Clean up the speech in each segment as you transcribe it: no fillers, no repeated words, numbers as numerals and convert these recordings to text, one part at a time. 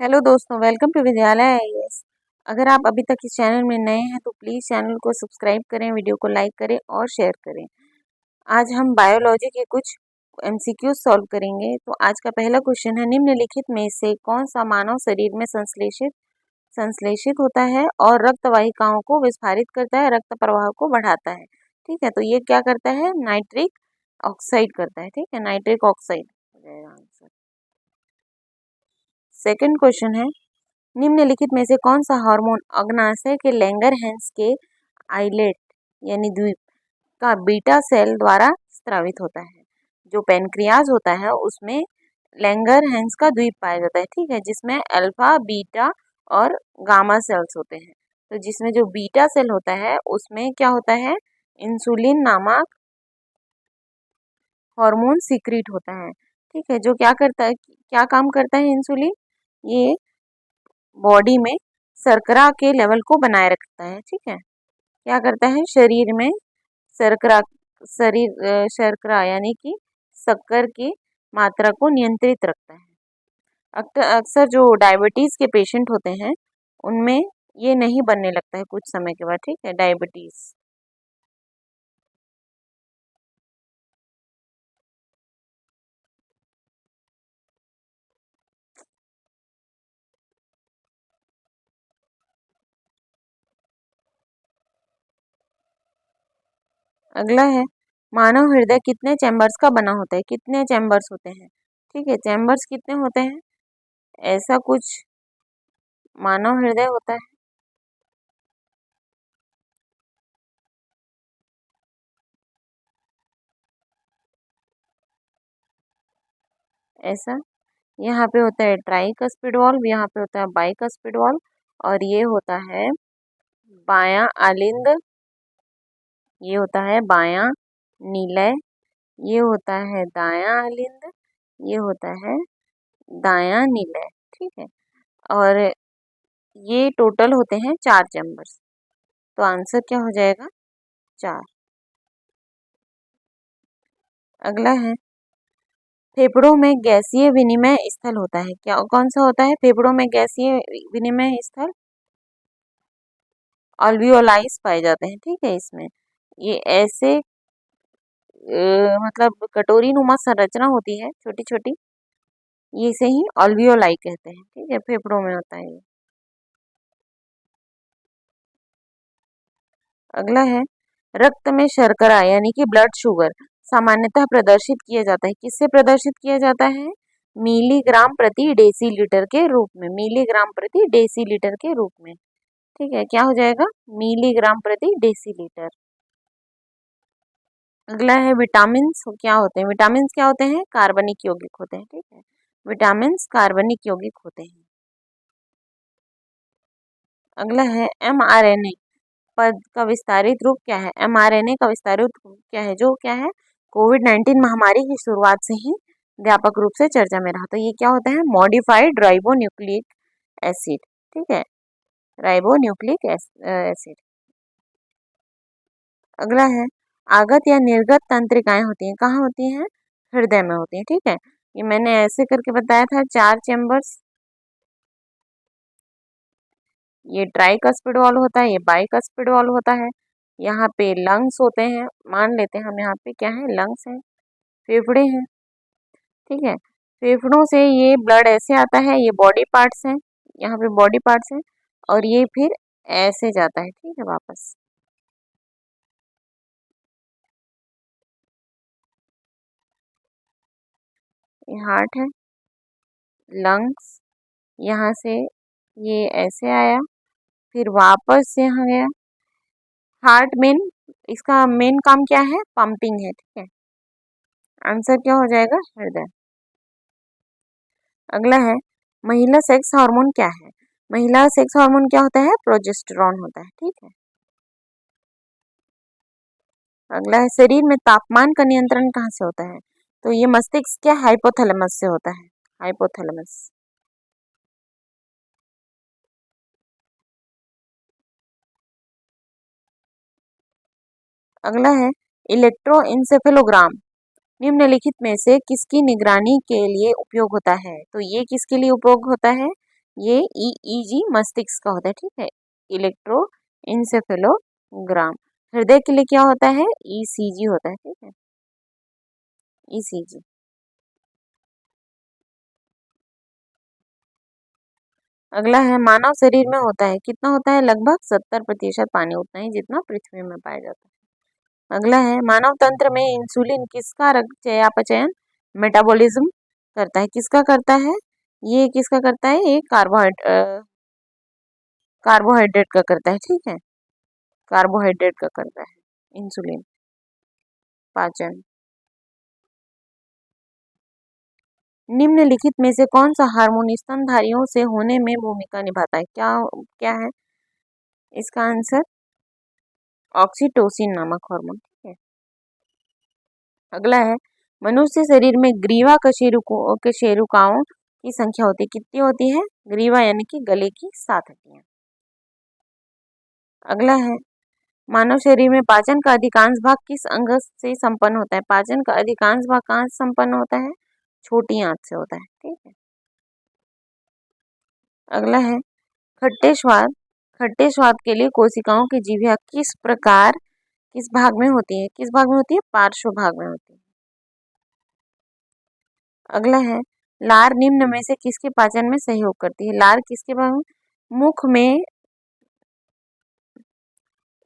Hello दोस्तों, welcome to विद्यालय IAS. अगर आप अभी तक इस चैनल में नए हैं तो प्लीज़ चैनल को सब्सक्राइब करें, वीडियो को लाइक करें और शेयर करें। आज हम बायोलॉजी के कुछ एमसीक्यू सॉल्व करेंगे। तो आज का पहला क्वेश्चन है, निम्नलिखित में से कौन सा मानव शरीर में संश्लेषित संश्लेषित होता है और रक्त वाहिकाओं को विस्फारित करता है, रक्त प्रवाह को बढ़ाता है। ठीक है, तो ये क्या करता है? नाइट्रिक ऑक्साइड करता है। ठीक है, नाइट्रिक ऑक्साइड हो जाएगा आंसर। सेकेंड क्वेश्चन है, निम्नलिखित में से कौन सा हार्मोन अग्नाशय के लैंगरहैंस के आइलेट यानी द्वीप का बीटा सेल द्वारा स्रावित होता है? जो पेनक्रियाज होता है उसमें लैंगरहैंस का द्वीप पाया जाता है। ठीक है, जिसमें अल्फा, बीटा और गामा सेल्स होते हैं। तो जिसमें जो बीटा सेल होता है उसमें क्या होता है? इंसुलिन नामक हार्मोन सीक्रेट होता है। ठीक है, जो क्या करता है, क्या काम करता है इंसुलिन? ये बॉडी में शर्करा के लेवल को बनाए रखता है। ठीक है, क्या करता है? शरीर में शर्करा शर्करा यानी कि शक्कर की मात्रा को नियंत्रित रखता है। अक्सर जो डायबिटीज के पेशेंट होते हैं उनमें ये नहीं बनने लगता है कुछ समय के बाद। ठीक है, डायबिटीज। अगला है, मानव हृदय कितने चैम्बर्स का बना होता है? कितने चैम्बर्स होते हैं? ठीक है, चैम्बर्स कितने होते हैं? ऐसा कुछ मानव हृदय होता है। ऐसा यहाँ पे होता है ट्राइकस्पिड वाल्व, यहाँ पे होता है बाइकस्पिड वाल्व, और ये होता है बायां आलिंद, ये होता है बायां नीलय, ये होता है दायां आलिंद, ये होता है दायां नीलय। ठीक है, और ये टोटल होते हैं 4 चैम्बर्स। तो आंसर क्या हो जाएगा? 4। अगला है, फेफड़ों में गैसीय विनिमय स्थल होता है। क्या कौन सा होता है फेफड़ों में गैसीय विनिमय स्थल? अल्वियोलाइज पाए जाते हैं। ठीक है, इसमें ये ऐसे मतलब कटोरी नुमा संरचना होती है, छोटी छोटी, ये इसे ही अल्वियोलाई कहते हैं। ठीक है, फेफड़ों में होता है ये। अगला है, रक्त में शर्करा यानी कि ब्लड शुगर सामान्यतः प्रदर्शित किया जाता है। किससे प्रदर्शित किया जाता है? मिलीग्राम प्रति डेसीलीटर के रूप में। मिलीग्राम प्रति डेसीलीटर के रूप में। ठीक है, क्या हो जाएगा? मिलीग्राम प्रति डेसीलीटर। अगला है, विटामिन क्या होते हैं? विटामिन क्या होते हैं? कार्बनिक यौगिक होते हैं। ठीक है, विटामिन कार्बनिक यौगिक होते हैं। अगला है, एमआरएनए पद का विस्तारित रूप क्या है? एमआरएनए का विस्तारित रूप क्या है? जो क्या है, कोविड-19 महामारी की शुरुआत से ही व्यापक रूप से चर्चा में रहा। तो ये क्या होता है? Modified ribonucleic acid. ठीक है, राइबोन्यूक्लिक एसिड। अगला है, आगत या निर्गत तंत्रिकाएं होती हैं, कहाँ होती हैं? हृदय में होती हैं। ठीक है, ये मैंने ऐसे करके बताया था, 4 चैम्बर्स। ये ट्राइकस्पिड वाल्व होता है, ये बाइकस्पिड वाल्व होता है। यहाँ पे लंग्स होते हैं, मान लेते हैं हम, यहाँ पे क्या है? लंग्स है। फेफड़े हैं। ठीक है, फेफड़ों से ये ब्लड ऐसे आता है, ये बॉडी पार्ट्स हैं, यहाँ पे बॉडी पार्ट्स हैं, और ये फिर ऐसे जाता है। ठीक है, वापस। ये हार्ट है, लंग्स, यहाँ से ये ऐसे आया, फिर वापस यहाँ गया। हार्ट मेन, इसका मेन काम क्या है? पंपिंग है। ठीक है, आंसर क्या हो जाएगा? हृदय। अगला है, महिला सेक्स हार्मोन क्या है? महिला सेक्स हार्मोन क्या होता है? प्रोजेस्टेरॉन होता है। ठीक है। अगला है, शरीर में तापमान का नियंत्रण कहाँ से होता है? तो ये मस्तिष्क क्या हाइपोथैलेमस से होता है। हाइपोथैलेमस। अगला है, इलेक्ट्रोइंसेफेलोग्राम निम्नलिखित में से किसकी निगरानी के लिए उपयोग होता है? तो ये किसके लिए उपयोग होता है? ये ईईजी मस्तिष्क का होता है, ठीक है। इलेक्ट्रोइंसेफेलोग्राम हृदय के लिए क्या होता है, ईसीजी होता है, ठीक है, ईसीजी। अगला है मानव शरीर में होता है, कितना होता है, लगभग 70% पानी, उतना ही जितना पृथ्वी में पाया जाता है। अगला है मानव तंत्र में इंसुलिन किसका रक्त चयापचयन मेटाबॉलिज्म करता है, किसका करता है, ये किसका करता है, ये कार्बोहाइड्रेट का करता है, ठीक है, कार्बोहाइड्रेट का करता है इंसुलिन पाचन। निम्नलिखित में से कौन सा हार्मोन स्तनधारियों से होने में भूमिका निभाता है, क्या क्या है इसका आंसर, ऑक्सीटोसिन नामक हार्मोन, ठीक है। अगला है मनुष्य शरीर में ग्रीवा कशेरुकाओं की संख्या होती है, कितनी होती है, ग्रीवा यानी कि गले की 7 हड्डियां। अगला है मानव शरीर में पाचन का अधिकांश भाग किस अंग से संपन्न होता है, पाचन का अधिकांश भाग कहाँ से संपन्न होता है, छोटी आंत से होता है, ठीक है। अगला है खट्टे स्वाद के लिए कोशिकाओं की जीभिया किस भाग में होती है, किस भाग में होती है, पार्श्व भाग में होती है। अगला है लार निम्न में से किसके पाचन में सहयोग करती है, लार किसके भाग में, मुख में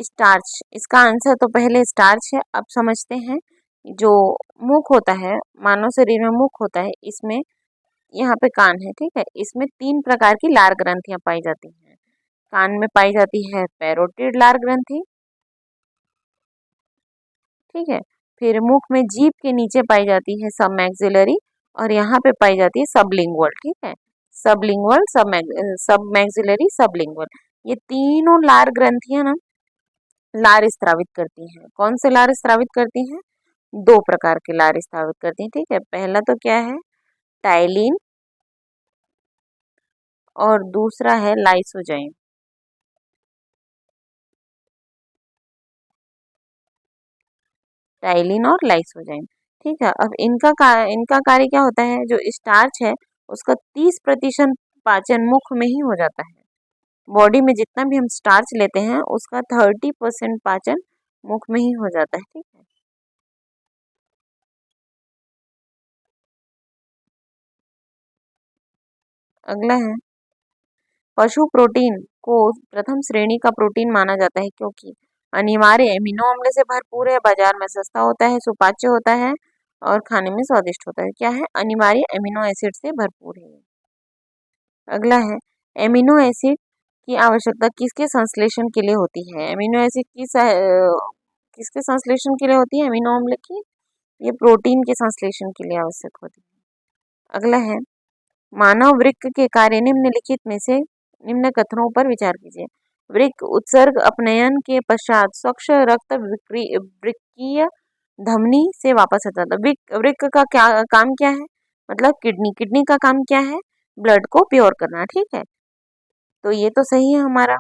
स्टार्च, इसका आंसर तो पहले स्टार्च है। अब समझते हैं जो मुख होता है, मानव शरीर में मुख होता है, इसमें यहाँ पे कान है, ठीक है, इसमें 3 प्रकार की लार ग्रंथियां पाई जाती हैं। कान में पाई जाती है पैरोटिड लार ग्रंथि, ठीक है, फिर मुख में जीभ के नीचे पाई जाती है सब मैक्सिलरी, और यहाँ पे पाई जाती है सबलिंगुअल, ठीक है, सबलिंगुअल सब मैक्सिलरी सबलिंगुअल। ये तीनों लार ग्रंथियां ना लार स्त्रावित करती हैं, कौन से लार स्त्रावित करती हैं, 2 प्रकार के लार स्त्रावित करती हैं, ठीक है। पहला तो क्या है, टाइलिन, और दूसरा है लाइसोजाइम, टाइलिन और लाइसोजाइम, ठीक है। अब इनका कार्य क्या होता है, जो स्टार्च है उसका 30% पाचन मुख में ही हो जाता है, बॉडी में जितना भी हम स्टार्च लेते हैं उसका 30% पाचन मुख में ही हो जाता है, ठीक है। अगला है पशु प्रोटीन को प्रथम श्रेणी का प्रोटीन माना जाता है क्योंकि अनिवार्य एमिनो अम्ल से भरपूर है, बाजार में सस्ता होता है, सुपाच्य होता है और खाने में स्वादिष्ट होता है, क्या है, अनिवार्य एमिनो एसिड से भरपूर है। अगला है एमिनो एसिड की आवश्यकता किसके संश्लेषण के लिए होती है, एमिनो एसिड किसके संश्लेषण के लिए होती है, एमिनो अम्ल की, ये प्रोटीन के संश्लेषण के लिए आवश्यक होती है। अगला है मानव वृक्क के कार्य निम्नलिखित में से निम्न कथनों पर विचार कीजिए, वृक्क उत्सर्ग अपनयन के पश्चात स्वच्छ रक्त वृक्कीय धमनी से वापस आता है, वृक्क का क्या काम, क्या है, मतलब किडनी का काम क्या है, ब्लड को प्योर करना, ठीक है। तो ये तो सही है हमारा,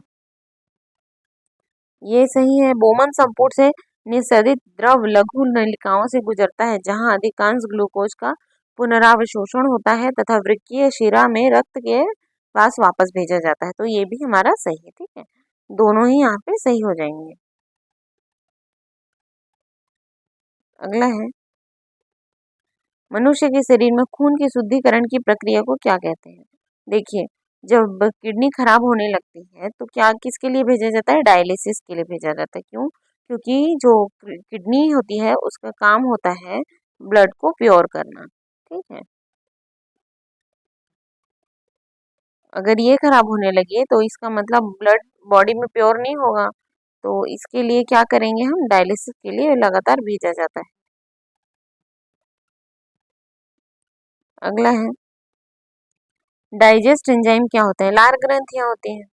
ये सही है। बोमन संपुट से निस्सरित द्रव लघु नलिकाओं से गुजरता है जहां अधिकांश ग्लूकोज का पुनरावशोषण होता है तथा वृक्कीय शिरा में रक्त के पास वापस भेजा जाता है, तो ये भी हमारा सही है, ठीक है, दोनों ही यहाँ पे सही हो जाएंगे। अगला है मनुष्य के शरीर में खून के शुद्धिकरण की प्रक्रिया को क्या कहते हैं, देखिए जब किडनी खराब होने लगती है तो क्या किसके लिए भेजा जाता है, डायलिसिस के लिए भेजा जाता है, क्यों, क्योंकि जो किडनी होती है उसका काम होता है ब्लड को प्योर करना, ठीक है। अगर ये खराब होने लगे तो इसका मतलब ब्लड बॉडी में प्योर नहीं होगा, तो इसके लिए क्या करेंगे, हम डायलिसिस के लिए लगातार भेजा जाता है। अगला है डाइजेस्ट एंजाइम क्या होता है, लार ग्रंथियां होती हैं।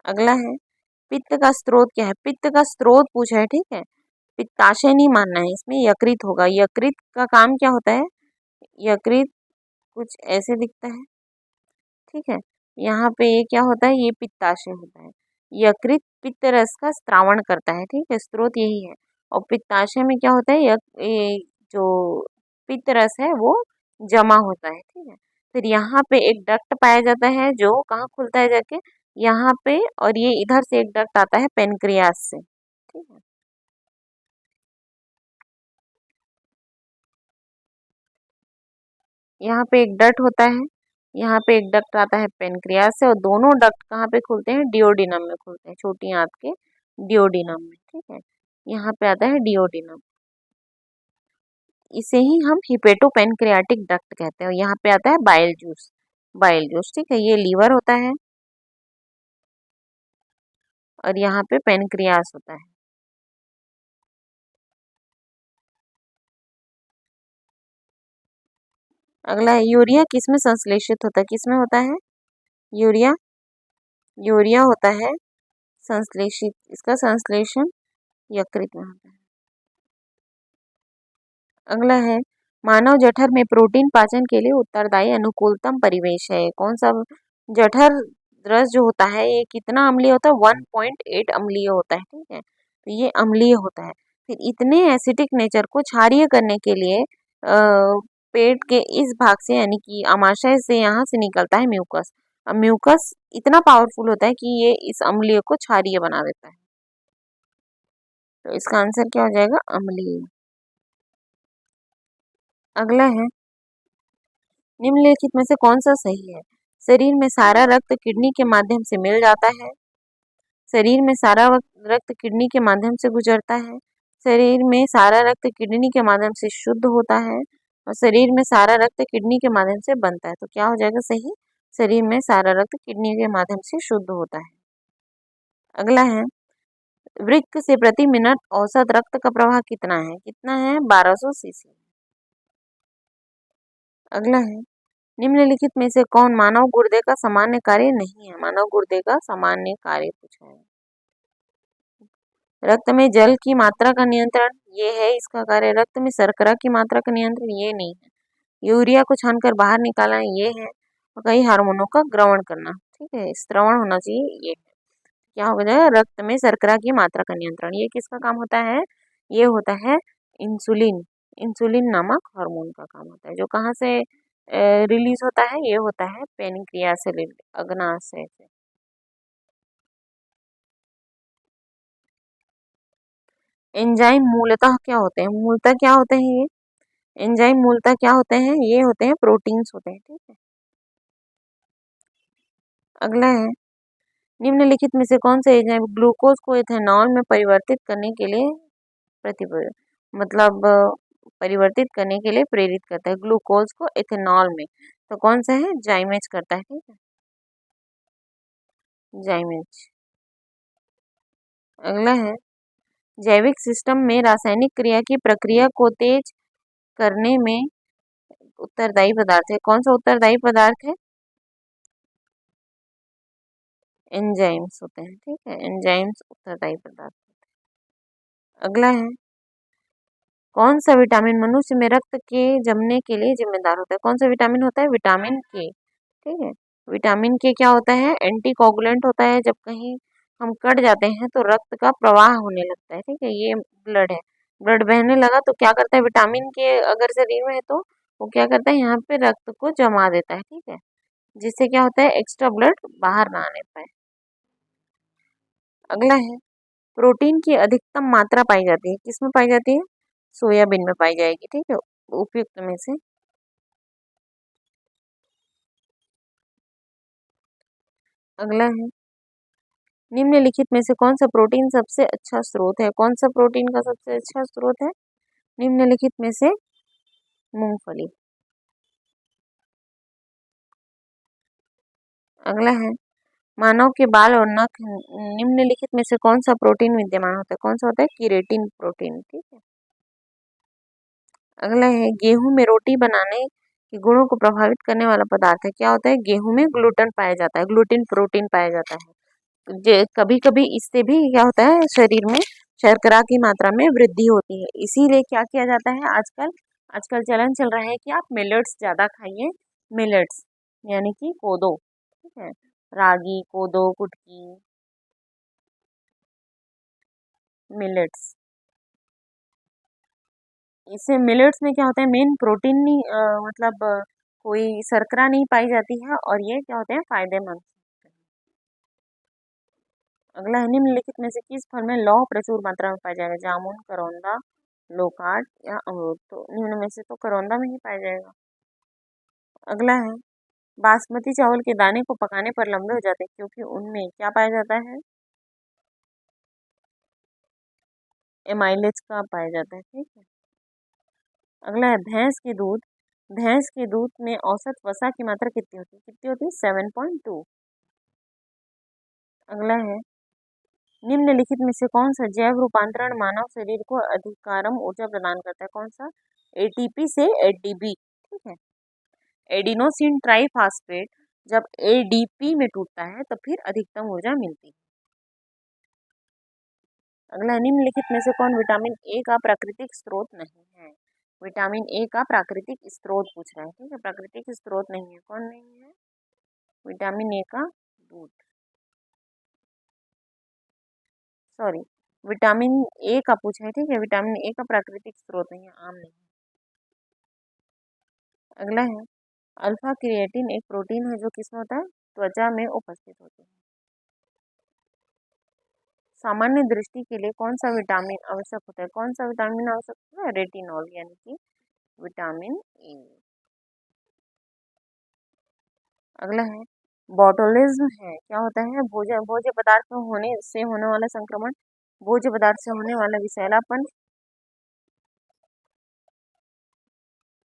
अगला है पित्त का स्रोत क्या है, पित्त का स्रोत पूछा है, ठीक है, पित्ताशय नहीं मानना है, इसमें यकृत होगा, यकृत का काम क्या होता है, यकृत कुछ ऐसे दिखता है, ठीक है, यहाँ पे ये क्या होता है, ये पित्ताशय होता है, यकृत पित्त रस का स्त्रावण करता है, ठीक है, स्रोत यही है। और पित्ताशय में क्या होता है, ये जो पित्त रस है वो जमा होता है, ठीक है। फिर यहाँ पे एक डक्ट पाया जाता है जो कहाँ खुलता है जाके, यहाँ पे, और ये इधर से एक डक्ट आता है पेनक्रियास से, ठीक है। यहाँ पे एक डक्ट होता है, यहाँ पे एक डक्ट आता है पेनक्रियास से, और दोनों डक्ट कहाँ पे खुलते हैं, डिओडिनम में खुलते हैं, छोटी आंत के डिओडिनम में, ठीक है। यहाँ पे आता है डिओडिनम, इसे ही हम हिपेटोपेनक्रियाटिक डक्ट कहते हैं। और यहाँ पे आता है बाइल जूस, बाइल जूस, ठीक है, ये लीवर होता है, और यहाँ पे पेनक्रियास होता है। अगला है यूरिया किसमें संश्लेषित होता है, किसमें होता है यूरिया, यूरिया होता है संश्लेषित, इसका संश्लेषण यकृत में होता है। अगला है मानव जठर में प्रोटीन पाचन के लिए उत्तरदायी अनुकूलतम परिवेश है, कौन सा। जठर रस जो होता है ये कितना अम्लीय होता है, 1.8 अम्लीय होता है, ठीक है, तो ये अम्लीय होता है। फिर इतने एसिडिक नेचर को क्षारीय करने के लिए पेट के इस भाग से यानी कि आमाशय से यहाँ से निकलता है म्यूकस। अब म्यूकस इतना पावरफुल होता है कि ये इस अम्लीय को क्षारीय बना देता है, तो इसका आंसर क्या हो जाएगा, अम्लीय। अगला है निम्नलिखित में से कौन सा सही है। शरीर में सारा रक्त किडनी के माध्यम से मिल जाता है, शरीर में सारा रक्त किडनी के माध्यम से गुजरता है, शरीर में सारा रक्त किडनी के माध्यम से शुद्ध होता है, और शरीर में सारा रक्त किडनी के माध्यम से बनता है, तो क्या हो जाएगा सही, शरीर में सारा रक्त किडनी के माध्यम से शुद्ध होता है। अगला है वृक्क से प्रति मिनट औसत रक्त का प्रवाह कितना है, कितना है, 1200 सीसी। अगला है निम्नलिखित में से कौन मानव गुर्दे का सामान्य कार्य नहीं है, मानव गुर्दे का सामान्य कार्य पूछा है। रक्त में जल की मात्रा का नियंत्रण, ये है इसका कार्य। रक्त में शर्करा की मात्रा का नियंत्रण, ये नहीं है। यूरिया को छानकर बाहर निकालना, ये है। और कई हार्मोनों का ग्रहण करना, ठीक है, श्रवण होना चाहिए, ये है। क्या हो जाएगा, रक्त में शर्करा की मात्रा का नियंत्रण, ये किसका काम होता है, ये होता है इंसुलिन, इंसुलिन नामक हार्मोन का काम होता है, जो कहाँ से रिलीज होता है, ये होता है पेनक्रियास से, अग्नाशय से। एंजाइम मूलतः क्या होते हैं, मूलतः क्या होते हैं ये एंजाइम मूलतः क्या होते हैं, ये होते हैं प्रोटीन्स होते हैं, ठीक है। अगला है निम्नलिखित में से कौन सा एंजाइम ग्लूकोज को इथेनॉल में परिवर्तित करने के लिए मतलब परिवर्तित करने के लिए प्रेरित करता है, ग्लूकोज को इथेनॉल में, तो कौन सा है, जाइमेज करता है, ठीक है, जाइमेज। अगला है जैविक सिस्टम में रासायनिक क्रिया की प्रक्रिया को तेज करने में उत्तरदायी पदार्थ है, कौन सा उत्तरदायी पदार्थ है, एंजाइम्स होते हैं, ठीक है, एंजाइम्स उत्तरदायी पदार्थ। अगला है कौन सा विटामिन मनुष्य में रक्त के जमने के लिए जिम्मेदार होता है, कौन सा विटामिन होता है, विटामिन के, ठीक है। विटामिन के क्या होता है, एंटी कोगुलेंट होता है, जब कहीं हम कट जाते हैं तो रक्त का प्रवाह होने लगता है, ठीक है, ये ब्लड है, ब्लड बहने लगा तो क्या करता है, विटामिन के अगर शरीर में है तो वो क्या करता है, यहाँ पे रक्त को जमा देता है, ठीक है, जिससे क्या होता है, एक्स्ट्रा ब्लड बाहर ना आने पाए। अगला है प्रोटीन की अधिकतम मात्रा पाई जाती है, किसमें पाई जाती है, सोयाबीन में पाई जाएगी, ठीक है, उपयुक्त में से। अगला है निम्नलिखित में से कौन सा प्रोटीन सबसे अच्छा स्रोत है, कौन सा प्रोटीन का सबसे अच्छा स्रोत है, निम्नलिखित में से मूंगफली। अगला है मानव के बाल और नख निम्नलिखित में से कौन सा प्रोटीन विद्यमान होता है, कौन सा होता है, कीरेटिन प्रोटीन, ठीक है। अगला है गेहूं में रोटी बनाने के गुणों को प्रभावित करने वाला पदार्थ है, क्या होता है, गेहूं में ग्लूटन पाया जाता है, ग्लूटिन प्रोटीन पाया जाता है, कभी कभी इससे भी क्या होता है, शरीर में शर्करा की मात्रा में वृद्धि होती है, इसीलिए क्या किया जाता है, आजकल आजकल चलन चल रहा है कि आप मिलेट्स ज्यादा खाइए, मिलेट्स यानी कि कोदो, ठीक है, रागी, कोदो, कुटकी, मिलेट्स। इससे मिलेट्स में क्या होता है, मेन प्रोटीन नहीं मतलब कोई शर्करा नहीं पाई जाती है और ये क्या होते हैं, फायदेमंद। अगला है, निम्नलिखित में से किस फल में लौह प्रचुर मात्रा में पाया जाएगा? जामुन, करौंदा, लोकार्ड या अमरूद? तो निम्न में से तो करौंदा में ही पाया जाएगा। अगला है, बासमती चावल के दाने को पकाने पर लंबे हो जाते हैं क्योंकि उनमें क्या पाया जाता है? एमाइलेज का पाया जाता है। ठीक है। अगला है, भैंस के दूध में औसत वसा की मात्रा कितनी होती है? कितनी होती है? 7.2। अगला है, निम्नलिखित में से कौन सा जैव रूपांतरण मानव शरीर को अधिकारम ऊर्जा प्रदान करता है? कौन सा? एटीपी से एडीपी। ठीक है। एडिनोसिन ट्राइफॉस्फेट जब एडीपी में टूटता है तो फिर अधिकतम ऊर्जा मिलती है। अगला, निम्नलिखित में से कौन विटामिन ए का प्राकृतिक स्रोत नहीं है? विटामिन ए का प्राकृतिक स्रोत पूछ रहा है। ठीक है, प्राकृतिक स्रोत नहीं है। कौन नहीं है? विटामिन ए का दूध, सॉरी, विटामिन ए का पूछा है। ठीक है, विटामिन ए का प्राकृतिक स्रोत नहीं है, आम नहीं है। अगला है, अल्फा क्रिएटिन एक प्रोटीन है जो किसमें होता है? त्वचा में उपस्थित होते हैं। सामान्य दृष्टि के लिए कौन सा विटामिन आवश्यक होता है? कौन सा विटामिन आवश्यक होता है? रेटिनॉल यानी कि विटामिन ए। अगला है, बॉटुलिज्म है, क्या होता है? भोज्य पदार्थ में होने से होने वाला संक्रमण, भोज्य पदार्थ से होने वाला विषैलापन।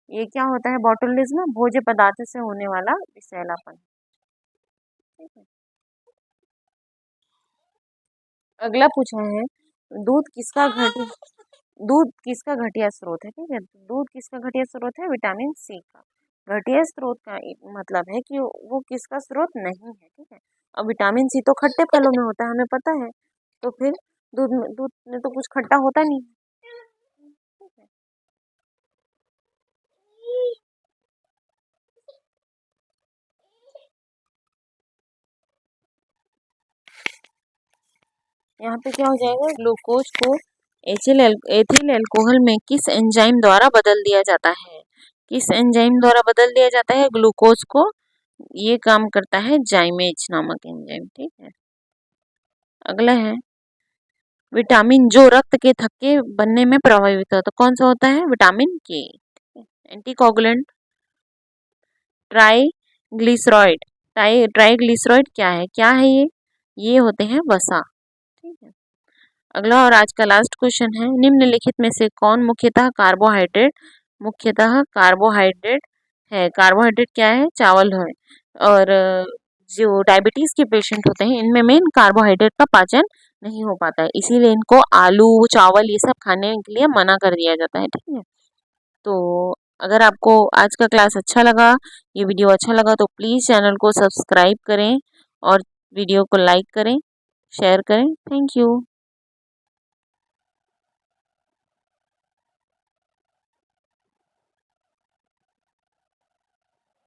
ये क्या होता है? बॉटुलिज्म, भोज्य पदार्थ से होने वाला विषैलापन। ठीक है। अगला पूछा है, दूध किसका घटी दूध किसका घटिया स्रोत है? ठीक है, दूध किसका घटिया स्रोत है? विटामिन सी का। घटिया स्रोत का मतलब है कि वो किसका स्रोत नहीं है। ठीक है। अब विटामिन सी तो खट्टे फलों में होता है, हमें पता है, तो फिर दूध में तो कुछ खट्टा होता नहीं है। ठीक है। यहाँ पे क्या हो जाएगा? ग्लूकोज को एथिल अल्कोहल में किस एंजाइम द्वारा बदल दिया जाता है? किस एंजाइम द्वारा बदल दिया जाता है ग्लूकोज को? ये काम करता है जाइमेज नामक एंजाइम। ठीक है। अगला है, विटामिन जो रक्त के थक्के बनने में प्रभावित होता है तो कौन सा होता है? विटामिन के। Anticoagulant, triglyceride. ट्राइग्लिसराइड क्या है ये होते हैं वसा। ठीक है। अगला और आज का लास्ट क्वेश्चन है, निम्नलिखित में से कौन मुख्यतः कार्बोहाइड्रेट है? कार्बोहाइड्रेट क्या है? चावल है। और जो डायबिटीज के पेशेंट होते हैं इनमें मेन कार्बोहाइड्रेट का पाचन नहीं हो पाता है, इसीलिए इनको आलू चावल ये सब खाने के लिए मना कर दिया जाता है। ठीक है। तो अगर आपको आज का क्लास अच्छा लगा, ये वीडियो अच्छा लगा तो प्लीज़ चैनल को सब्सक्राइब करें और वीडियो को लाइक करें, शेयर करें। Thank you.